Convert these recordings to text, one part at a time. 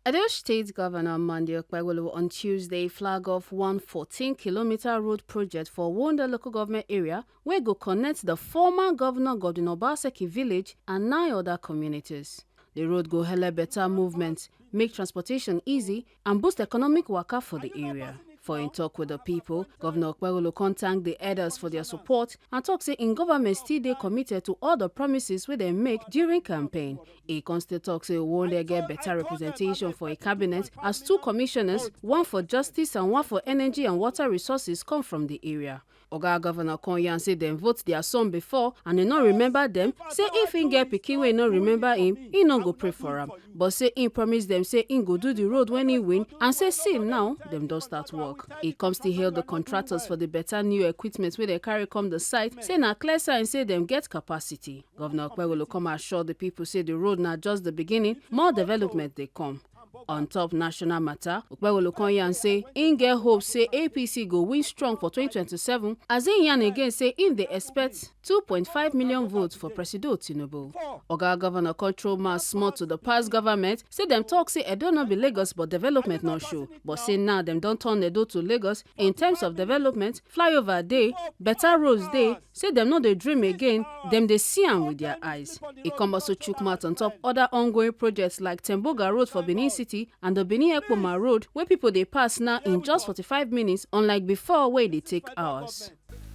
Edo State Governor Gov Okpebholo on Tuesday flag off one 14-kilometer road project for Wonder local government area where go connect the former Governor Godwin Obaseki village and 9 other communities. The road go help better movement, make transportation easy and boost economic waka for the area. For in talk with the people, Governor Okpebholo thank the elders for their support and talk say in government still dey committed to all the promises wey they make during campaign. He constantly talk say won't they get better representation for a cabinet as 2 commissioners, one for justice and one for energy and water resources come from the area. Oga Governor Konyan say dem vote their son before and they not remember them. Say if he get pikin wey no remember him, he no go pray for him. But say he promise them say he go do the road when he win and say see now them don't start work. He comes to hail the contractors for the better new equipment where they carry come the site. Say na clear sign say them get capacity. Governor Okpebholo come assure the people say the road na just the beginning, more development they come. On top national matter, Okpebholo Konyan say in get hope say APC go win strong for 2027 as in yan again say in they expect 2.5 million votes for President Tinubu. Oga Governor control mass small to the past government say them talk say Edo not be Lagos but development not show. But say now them don't turn Edo to Lagos in terms of development, flyover day, better roads day, say them not they dream again, them they see am with their eyes. It come also chook mouth on top other ongoing projects like Temboga Road for Benin City and the Benin Ekpoma Road where people they pass now in just 45 minutes unlike before where they take hours.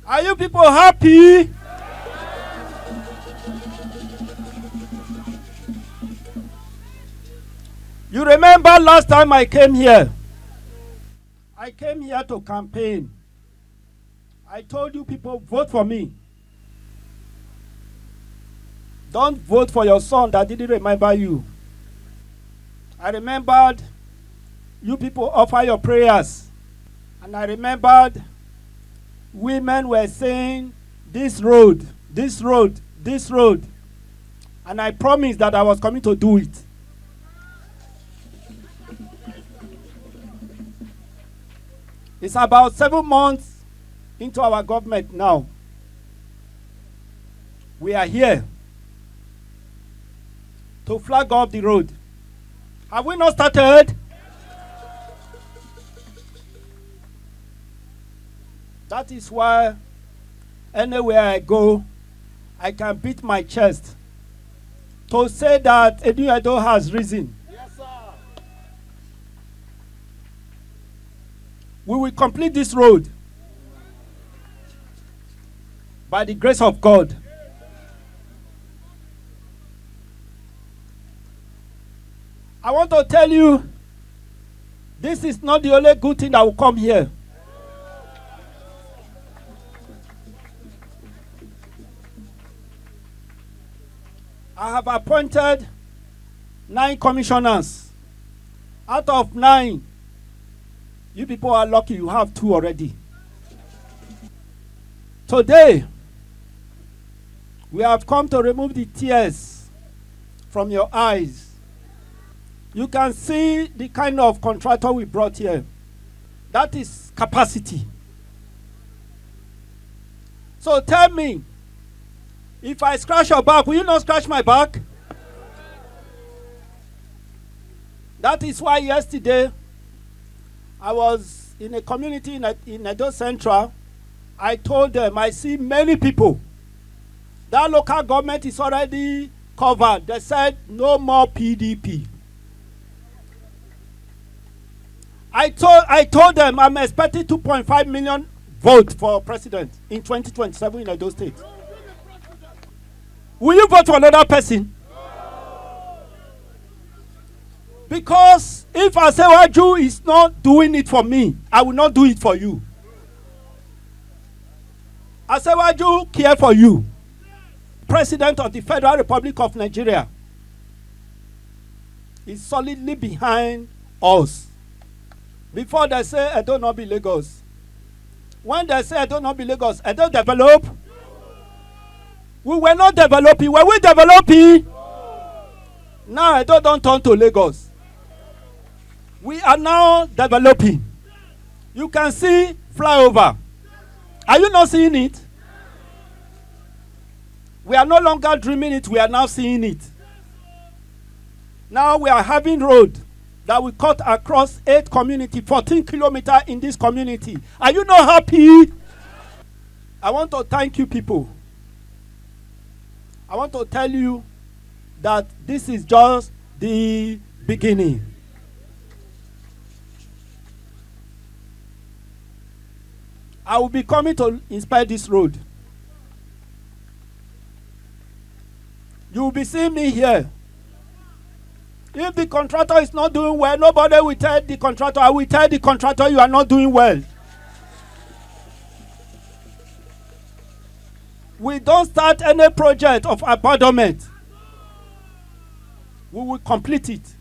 Are you people happy? You remember last time I came here? I came here to campaign. I told you people vote for me. Don't vote for your son that didn't remember you. I remembered you people offer your prayers. And I remembered women were saying, this road, this road, this road. And I promised that I was coming to do it. It's about 7 months into our government now. We are here to flag off the road. Have we not started? That is why anywhere I go, I can beat my chest to say that Edo has risen. Yes, sir. We will complete this road by the grace of God. I want to tell you, this is not the only good thing that will come here. I have appointed 9 commissioners. Out of 9, you people are lucky you have 2 already. Today, we have come to remove the tears from your eyes. You can see the kind of contractor we brought here. That is capacity. So tell me, if I scratch your back, will you not scratch my back? That is why yesterday, I was in a community in Edo Central. I told them, I see many people. That local government is already covered. They said, no more PDP. I told them I'm expecting 2.5 million votes for president in 2027 in Edo State. Will you vote for another person? Because if Asewaju is not doing it for me, I will not do it for you. Asewaju care for you. President of the Federal Republic of Nigeria is solidly behind us. Before they say Edo not be Lagos. When they say Edo not be Lagos, Edo develop. We were not developing. Were we developing? Now Edo don't turn to Lagos. We are now developing. You can see flyover. Are you not seeing it? We are no longer dreaming it. We are now seeing it. Now we are having road that we cut across 8 communities, 14 kilometers in this community. Are you not happy? I want to thank you people. I want to tell you that this is just the beginning. I will be coming to inspect this road. You will be seeing me here. If the contractor is not doing well, nobody will tell the contractor. I will tell the contractor you are not doing well. We don't start any project of abandonment. We will complete it.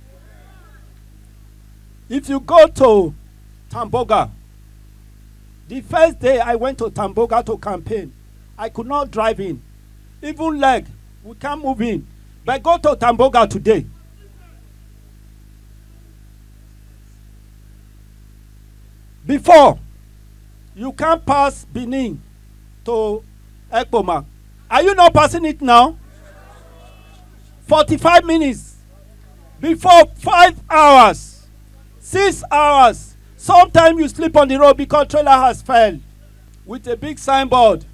If you go to Tamboga, the first day I went to Tamboga to campaign, I could not drive in. Even leg, we can't move in. But go to Tamboga today. Before, you can't pass Benin to Ekpoma. Are you not passing it now? 45 minutes. Before 5 hours, 6 hours. Sometimes you sleep on the road because trailer has failed. With a big signboard.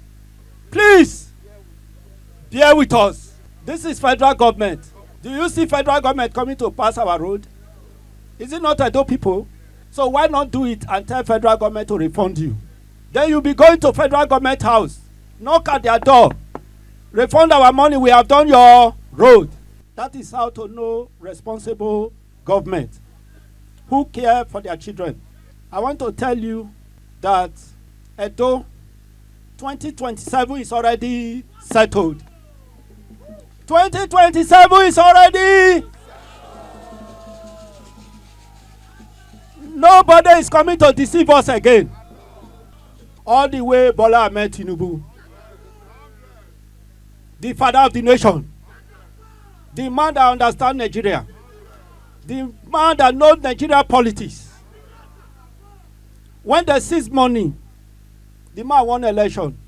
Please, bear with us. This is federal government. Do you see federal government coming to pass our road? Is it not Edo people? So why not do it and tell federal government to refund you? Then you'll be going to federal government house, knock at their door, refund our money, we have done your road. That is how to know responsible government who care for their children. I want to tell you that Edo 2027 is already settled. 2027 is already. Nobody is coming to deceive us again. All the way Bola Ahmed Tinubu, the father of the nation, the man that understands Nigeria, the man that knows Nigeria politics. When they seize money, the man won election.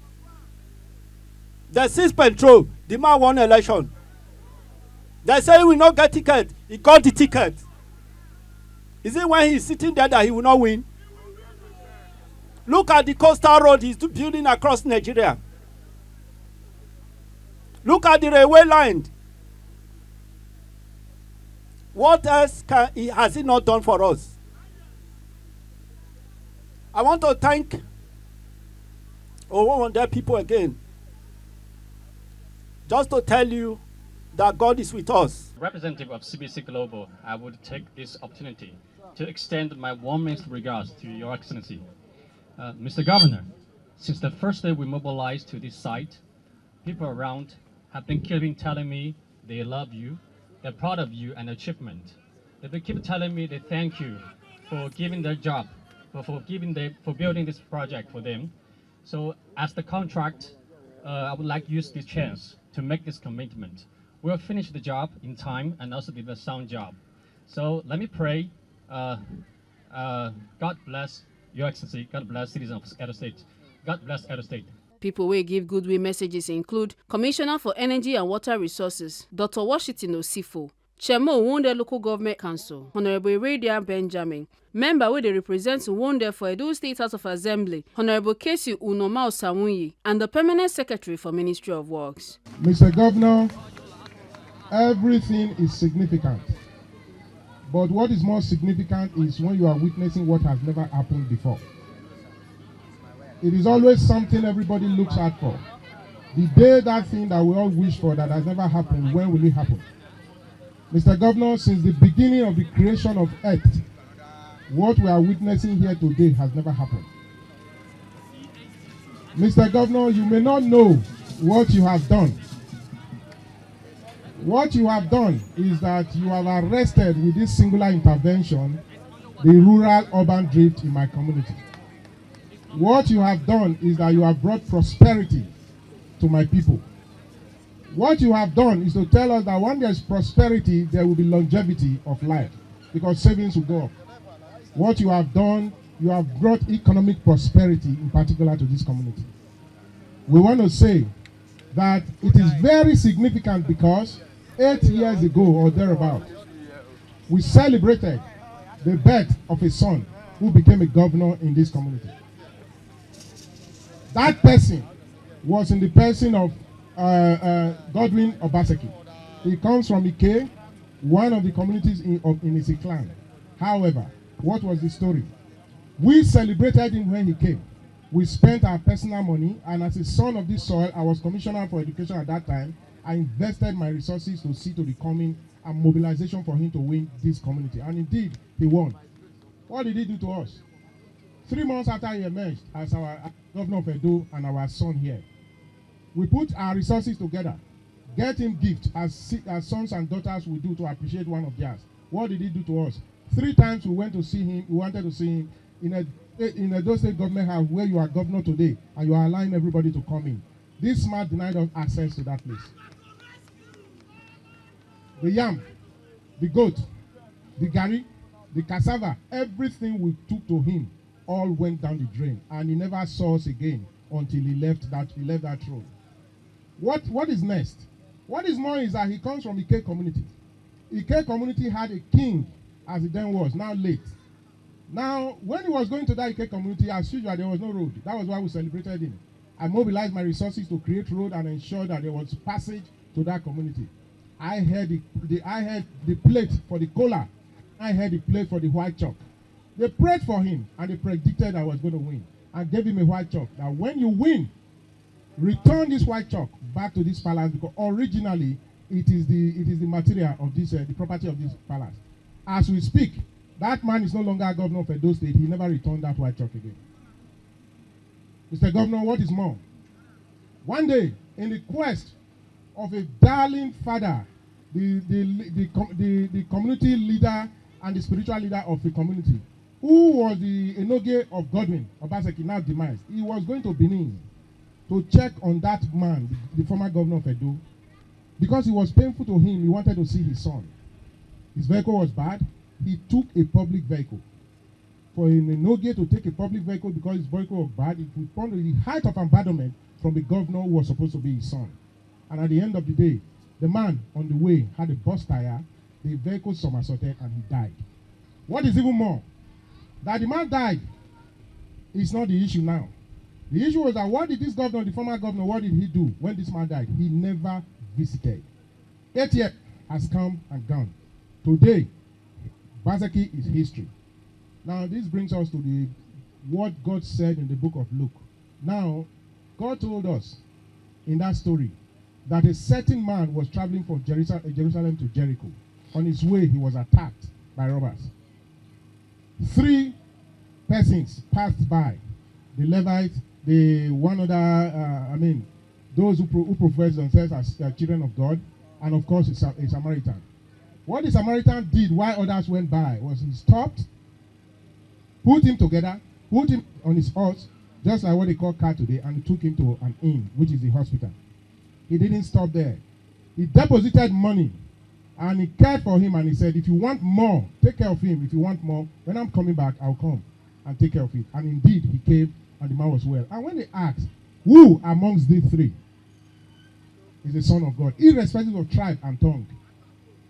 They seize petrol, the man won election. They say he will not get ticket, he got the ticket. Is it when he's sitting there that he will not win? Look at the coastal road he's building across Nigeria. Look at the railway line. What else has he not done for us? I want to thank Owonde people again. Just to tell you that God is with us. Representative of CBC Global, I would take this opportunity to extend my warmest regards to Your Excellency. Mr. Governor, since the first day we mobilized to this site, people around have been keeping telling me they love you, they're proud of you and achievement. They've been keep telling me they thank you for giving their job, for building this project for them. So as the contract, I would like to use this chance to make this commitment. We'll finish the job in time and also do a sound job. So let me pray. God bless Your Excellency. God bless citizens of Edo State. God bless Edo State. People wey give goodwill messages include Commissioner for Energy and Water Resources, Dr. Washington Osifo, Chairman Wunde Local Government Council, Honorable Iradia Benjamin, member wey dey represent Wunde for Edo State House of Assembly, Honorable Kesi Unoma Osamunyi, and the Permanent Secretary for Ministry of Works. Mr. Governor, everything is significant. But what is more significant is when you are witnessing what has never happened before. It is always something everybody looks out for. The day that thing that we all wish for that has never happened, when will it happen? Mr. Governor, since the beginning of the creation of Earth, what we are witnessing here today has never happened. Mr. Governor, you may not know what you have done. What you have done is that you have arrested with this singular intervention the rural-urban drift in my community. What you have done is that you have brought prosperity to my people. What you have done is to tell us that when there's prosperity, there will be longevity of life because savings will go up. What you have done, you have brought economic prosperity in particular to this community. We want to say that it is very significant because 8 years ago or thereabout, we celebrated the birth of a son who became a governor in this community. That person was in the person of Godwin Obaseki. He comes from Ike, one of the communities in his clan. However, what was the story? We celebrated him when he came. We spent our personal money, and as a son of this soil, I was commissioner for education at that time. I invested my resources to see to the coming and mobilization for him to win this community. And indeed, he won. What did he do to us? 3 months after he emerged as our governor of Edo and our son here, we put our resources together, get him gifts as sons and daughters will do to appreciate one of theirs. What did he do to us? 3 times we went to see him. We wanted to see him in Edo State Government House, where you are governor today, and you are allowing everybody to come in. This man denied us access to that place. The yam, the goat, the gari, the cassava, everything we took to him all went down the drain, and he never saw us again until he left that role. What is next? What is more is that he comes from Ike community. Ike community had a king, as it then was, now late. Now, when he was going to that Ike community, as usual, there was no road. That was why we celebrated him. I mobilized my resources to create road and ensure that there was passage to that community. I had the plate for the cola. I had the plate for the white chalk. They prayed for him, and they predicted I was going to win, and gave him a white chalk. Now, when you win, return this white chalk back to this palace, because originally it is the material of this, the property of this palace. As we speak, that man is no longer governor of Edo State. He never returned that white chalk again. Mr. Governor, what is more? One day, in the quest of a darling father, the community leader and the spiritual leader of the community, who was the enoge of Godwin Obaseki, now demised, he was going to Benin to check on that man, the former governor of Edo, because it was painful to him. He wanted to see his son. His vehicle was bad. He took a public vehicle. For an enoge to take a public vehicle because his vehicle was bad, it would point to the height of abandonment from the governor who was supposed to be his son. And at the end of the day, the man on the way had a bus tire, the vehicle somersaulted, and he died. What is even more, that the man died is not the issue now. The issue was that what did this governor, the former governor, what did he do when this man died? He never visited. 8 years has come and gone. Today, Obaseki is history. Now, this brings us to what God said in the book of Luke. Now, God told us in that story that a certain man was traveling from Jerusalem to Jericho. On his way, he was attacked by robbers. 3 persons passed by. The Levites, those who profess themselves as children of God, and of course, a Samaritan. What the Samaritan did while others went by was he stopped, put him together, put him on his horse, just like what they call car today, and took him to an inn, which is the hospital. He didn't stop there. He deposited money, and he cared for him, and he said, if you want more, take care of him. If you want more, when I'm coming back, I'll come and take care of it. And indeed, he came, and the man was well. And when they asked, who amongst these 3 is the Son of God, irrespective of tribe and tongue?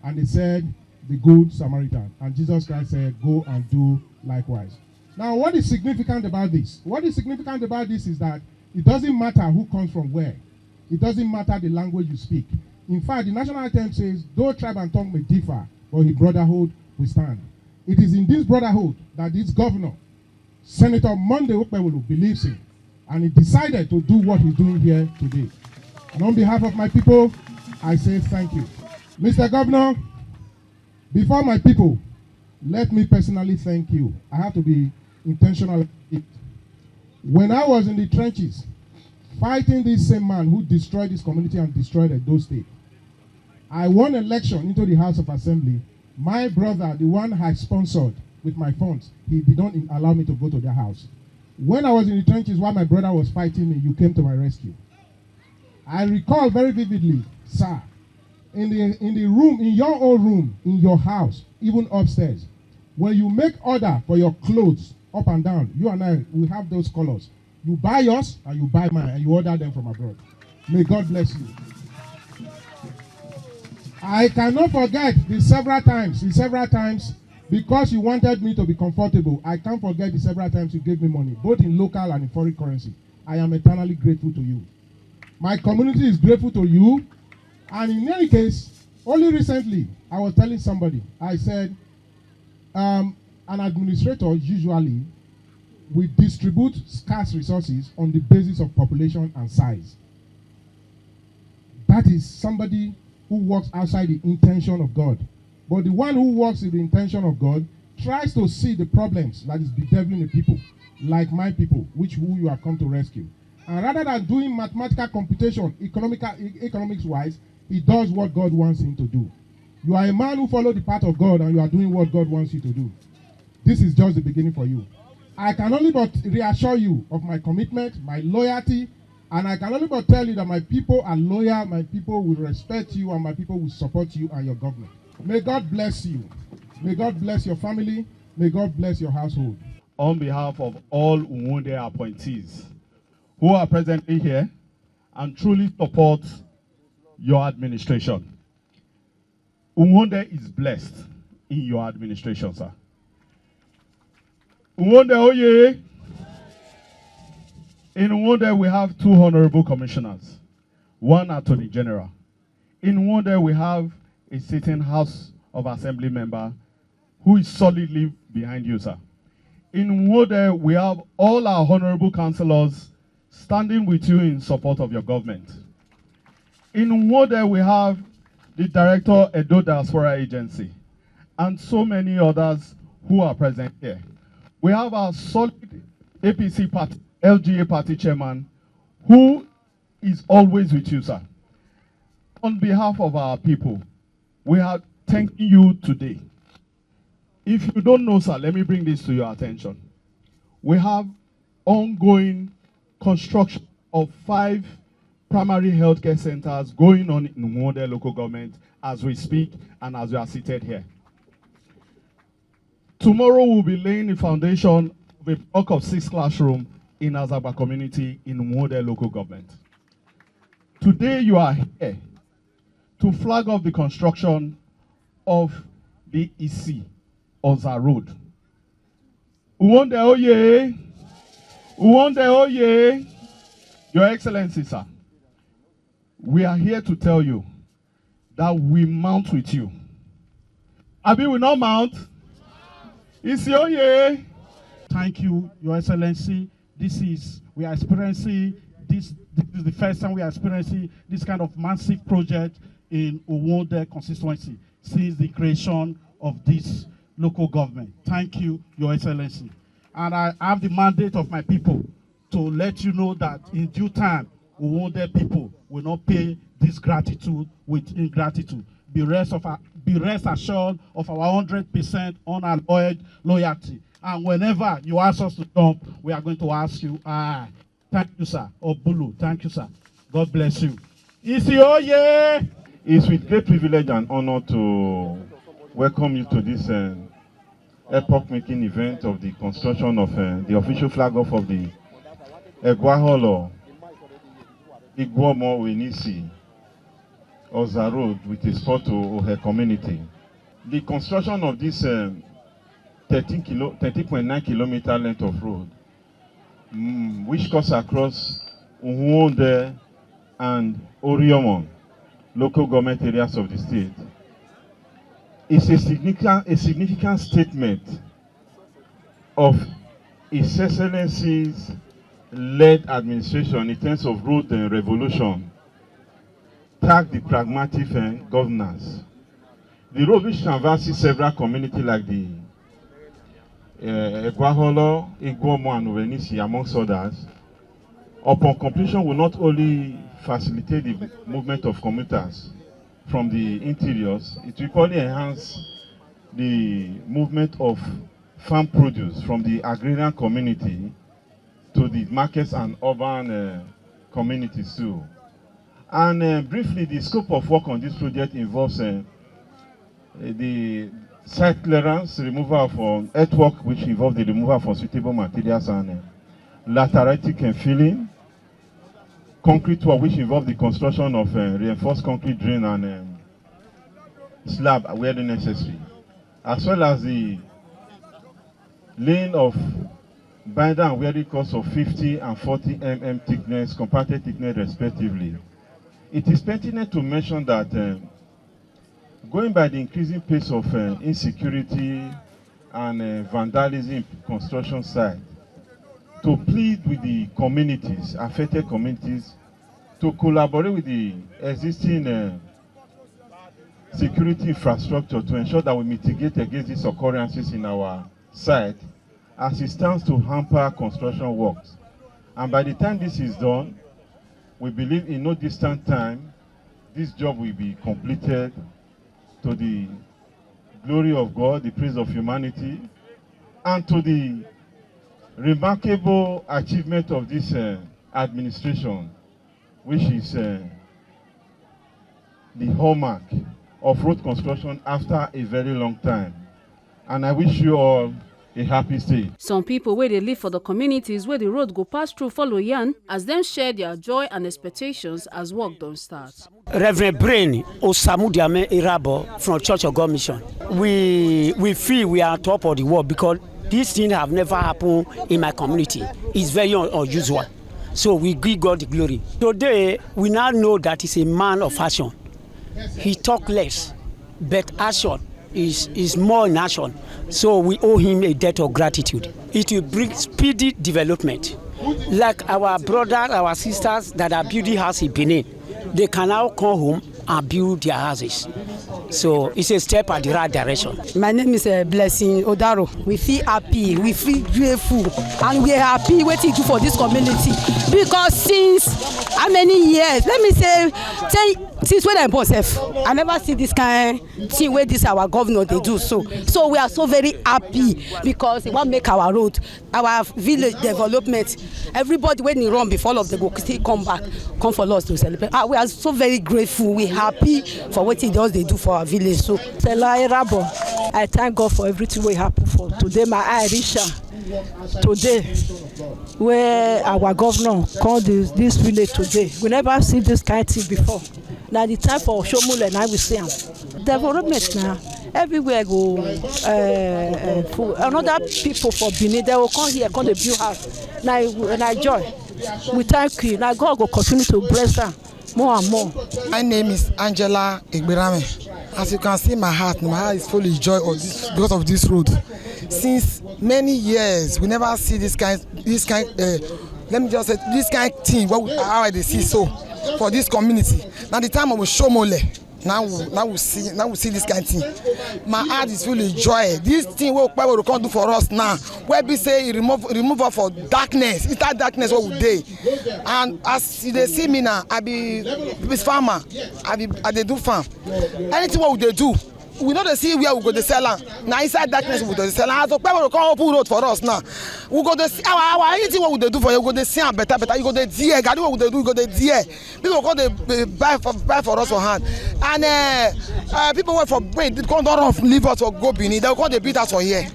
And they said, the good Samaritan. And Jesus Christ said, go and do likewise. Now, what is significant about this? What is significant about this is that it doesn't matter who comes from where. It doesn't matter the language you speak. In fact, the national anthem says, though tribe and tongue may differ, but in brotherhood we stand. It is in this brotherhood that this governor, Senator Gov Okpebholo, believes in. And he decided to do what he's doing here today. And on behalf of my people, I say thank you. Mr. Governor, before my people, let me personally thank you. I have to be intentional. When I was in the trenches, fighting this same man who destroyed this community and destroyed Edo State, I won election into the House of Assembly. My brother, the one I sponsored with my funds, he did not allow me to go to their house. When I was in the trenches while my brother was fighting me, you came to my rescue. I recall very vividly, sir, in the room, in your own room, in your house, even upstairs, when you make order for your clothes up and down, you and I, we have those colors. You buy yours and you buy mine and you order them from abroad. May God bless you. I cannot forget the several times Because you wanted me to be comfortable, I can't forget the several times you gave me money, both in local and in foreign currency. I am eternally grateful to you. My community is grateful to you. And in any case, only recently, I was telling somebody, I said, an administrator usually will distribute scarce resources on the basis of population and size. That is somebody who works outside the intention of God. But the one who works in the intention of God tries to see the problems that is bedeviling the people, like my people, who you have come to rescue. And rather than doing mathematical computation, economics-wise, he does what God wants him to do. You are a man who follows the path of God, and you are doing what God wants you to do. This is just the beginning for you. I can only but reassure you of my commitment, my loyalty, and I can only but tell you that my people are loyal, my people will respect you, and my people will support you and your government. May God bless you. May God bless your family. May God bless your household. On behalf of all Uwunde appointees who are presently here and truly support your administration, Uwunde is blessed in your administration, sir. Uwunde, oye! In Uwunde, we have 2 honorable commissioners, 1 attorney general. In Uwunde, we have a sitting House of Assembly member who is solidly behind you, sir. In Uwunde, we have all our honorable councillors standing with you in support of your government. In Uwunde, we have the Director Edo Diaspora Agency and so many others who are present here. We have our solid APC party, LGA party chairman, who is always with you, sir. On behalf of our people, we are thanking you today. If you don't know, sir, let me bring this to your attention. We have ongoing construction of 5 primary healthcare centers going on in Uwunde local government as we speak and as we are seated here. Tomorrow we'll be laying the foundation of a block of 6 classrooms in Azagba community in Uwunde local government. Today you are here to flag off the construction of the Isi Oza Road. Uwunde oye! Uwunde oye! Your Excellency, sir, we are here to tell you that we mount with you. Abi will not mount? Isi oye! Thank you, Your Excellency. We are experiencing this is the first time we are experiencing this kind of massive project in Uwunde constituency since the creation of this local government. Thank you, Your Excellency. And I have the mandate of my people to let you know that in due time, Uwunde people will not pay this gratitude with ingratitude. Be rest assured of our 100% unalloyed loyalty. And whenever you ask us to jump, we are going to ask you, thank you, sir. Obulu, thank you, sir. God bless you. Isi oye! It's with great privilege and honor to welcome you to this epoch-making event of the construction of the official flag off of the Egwaholo Igwomo Wenisi Oza Road with a spot to her community. The construction of this 13.9 kilometer length of road, which cuts across Uwunde and Oriomon local government areas of the state, is a significant statement of His Excellency's led administration in terms of road and revolution, tag the pragmatic governance. The road which traverses several communities like the Egwaholo, Igwomo and Ovenisi, amongst others, upon completion will not only facilitate the movement of commuters from the interiors, it will equally enhance the movement of farm produce from the agrarian community to the markets and urban communities too. And briefly, the scope of work on this project involves the site clearance, removal of earthwork, which involves the removal of unsuitable materials, and lateritic and filling, concrete work, which involves the construction of reinforced concrete drain and slab where necessary, as well as the laying of binder and wearing course of 50 and 40 mm thickness, compacted thickness respectively. It is pertinent to mention that going by the increasing pace of insecurity and vandalism in construction site, to plead with the communities, affected communities, to collaborate with the existing security infrastructure to ensure that we mitigate against these occurrences in our site, as it stands to hamper construction works. And by the time this is done, we believe in no distant time, this job will be completed to the glory of God, the praise of humanity, and to the remarkable achievement of this administration, which is the hallmark of road construction after a very long time. And I wish you all a happy stay. Some people where they live for the communities where the road go pass through follow yarn as them share their joy and expectations as work don't start. Reverend Brain Osamudiame Irabo from Church of God Mission. We feel we are on top of the world because this thing have never happened in my community. It's very unusual. So we give God the glory. Today we now know that he's a man of action. He talk less, but action is more in action. So we owe him a debt of gratitude. It will bring speedy development. Like our brothers, our sisters that are building houses in Benin, they can now come home and build their houses. So it's a step at the right direction. My name is Blessing Odaro. We feel happy, we feel grateful, and we are happy waiting to for this community. Because since how many years? Let me say, since when I was I never see this kind of thing where this our governor they do so. So we are so very happy because it will make our road, our village development. Everybody when you run before of the go still come back, come for us to celebrate. We are so very grateful. We happy for what he does they do for our village. So I thank God for everything we happen for today. My eye today where our governor called this village today. We never see this kind of thing before. Now the time for Shomule and I will see them. Development now. Everywhere go another people for Benin, they will come here, come to build house. Now I joy. We thank you. Now God will continue to bless them more and more. My name is Angela Igbirame. As you can see, my heart is full of joy of this, because of this road. Since many years, we never see this kind. Let me just say this kind of thing. How they see so for this community. Now the time of Shomole. Now we see this kind of thing. My heart is full of joy. This thing what Okpebholo can do for us now. Where we say remove us for darkness. It's that darkness what we do. And as they see me now, I be farmer. I do farm. Anything what they do, we know they see where we go to sell. Now inside darkness we go to sell. As Okpebholo can open road for us now. We go to see our anything what we do for you. We go to see better. You go to dear. God what we do. You go to dear. People go to buy for us for hand. And people wait for brain. They don't leave us or go Benin. They come to beat us for here.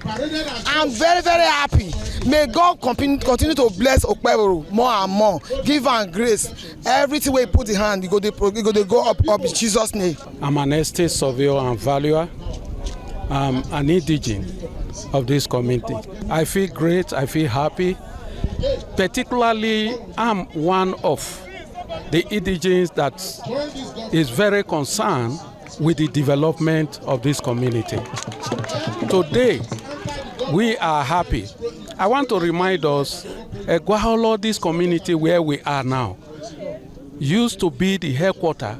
I'm very very happy. May God continue to bless Okpebholo more and more. Give and grace. Everything we put in hand, you go to go up in Jesus' name. I'm an estate surveyor and valuer. I'm an indigene of this community. I feel great. I feel happy. Particularly, I'm one of the indigenes that is very concerned with the development of this community. Today, we are happy. I want to remind us, Okpebholo, this community where we are now, used to be the headquarters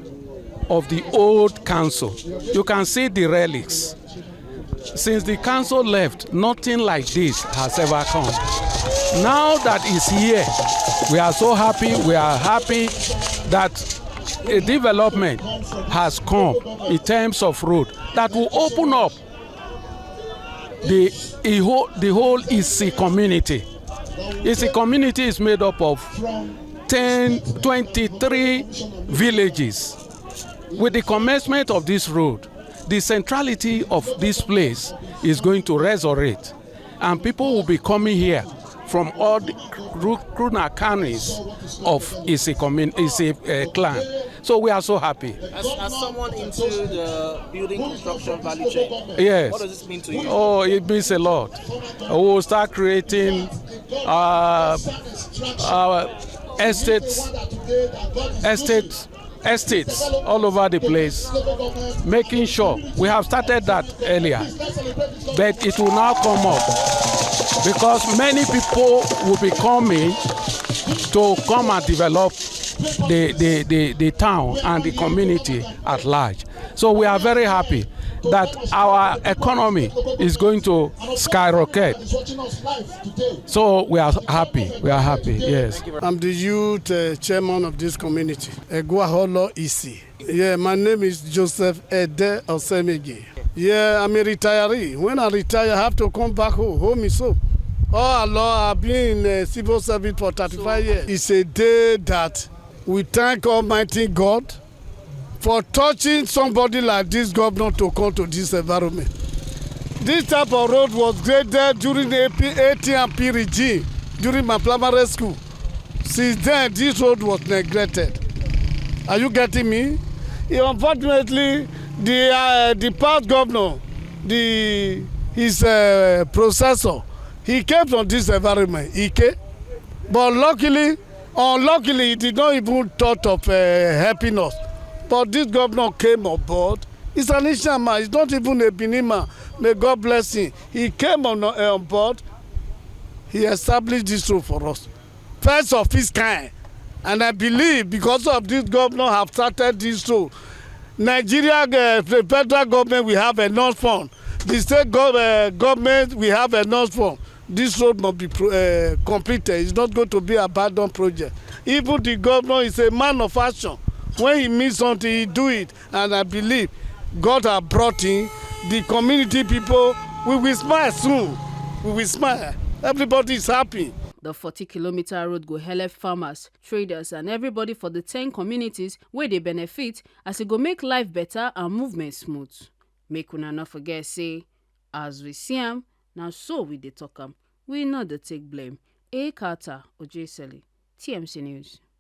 of the old council. You can see the relics. Since the council left, nothing like this has ever come. Now that it's here, we are so happy. We are happy that a development has come in terms of road that will open up the whole Isi community. Isi community is made up of 23 villages. With the commencement of this road, the centrality of this place is going to resurrect, and people will be coming here from all the Kruna counties of Isi clan. So we are so happy. As someone into the building construction value chain, Yes. what does this mean to you? Oh, it means a lot. We will start creating estates all over the place, making sure we have started that earlier, but it will now come up because many people will be coming to come and develop the town and the community at large. So we are very happy that our economy is going to skyrocket. So we are happy. We are happy. Yes. I'm the youth chairman of this community, Gov Okpebholo Isi. Yeah, my name is Joseph Ede Osemege. Yeah, I'm a retiree. When I retire, I have to come back home. Home is home. Oh, Allah, I've been in civil service for 35 years. It's a day that we thank Almighty God for touching somebody like this governor to come to this environment. This type of road was graded during the ATMP regime, during my primary school. Since then, this road was neglected. Are you getting me? Unfortunately, the past governor, his processor, he came from this environment, but unluckily, he did not even thought of helping us. But this governor came on board. He's an Asian man. He's not even a Benin man. May God bless him. He came on board. He established this road for us. First of his kind. And I believe because of this governor have started this road. Nigeria, the federal government, we have enough fund. The state government, we have enough fund. This road must be completed. It's not going to be a abandoned project. Even the governor is a man of action. When he means something, he do it. And I believe God has brought in the community people. We will smile soon. We will smile. Everybody is happy. The 40-kilometer road go help farmers, traders and everybody for the 10 communities where they benefit as it go make life better and movement smooth. Make una not forget say, as we see am, now so we dey talk am. We not dey take blame. A. Carter, Ojeseli, TMC News.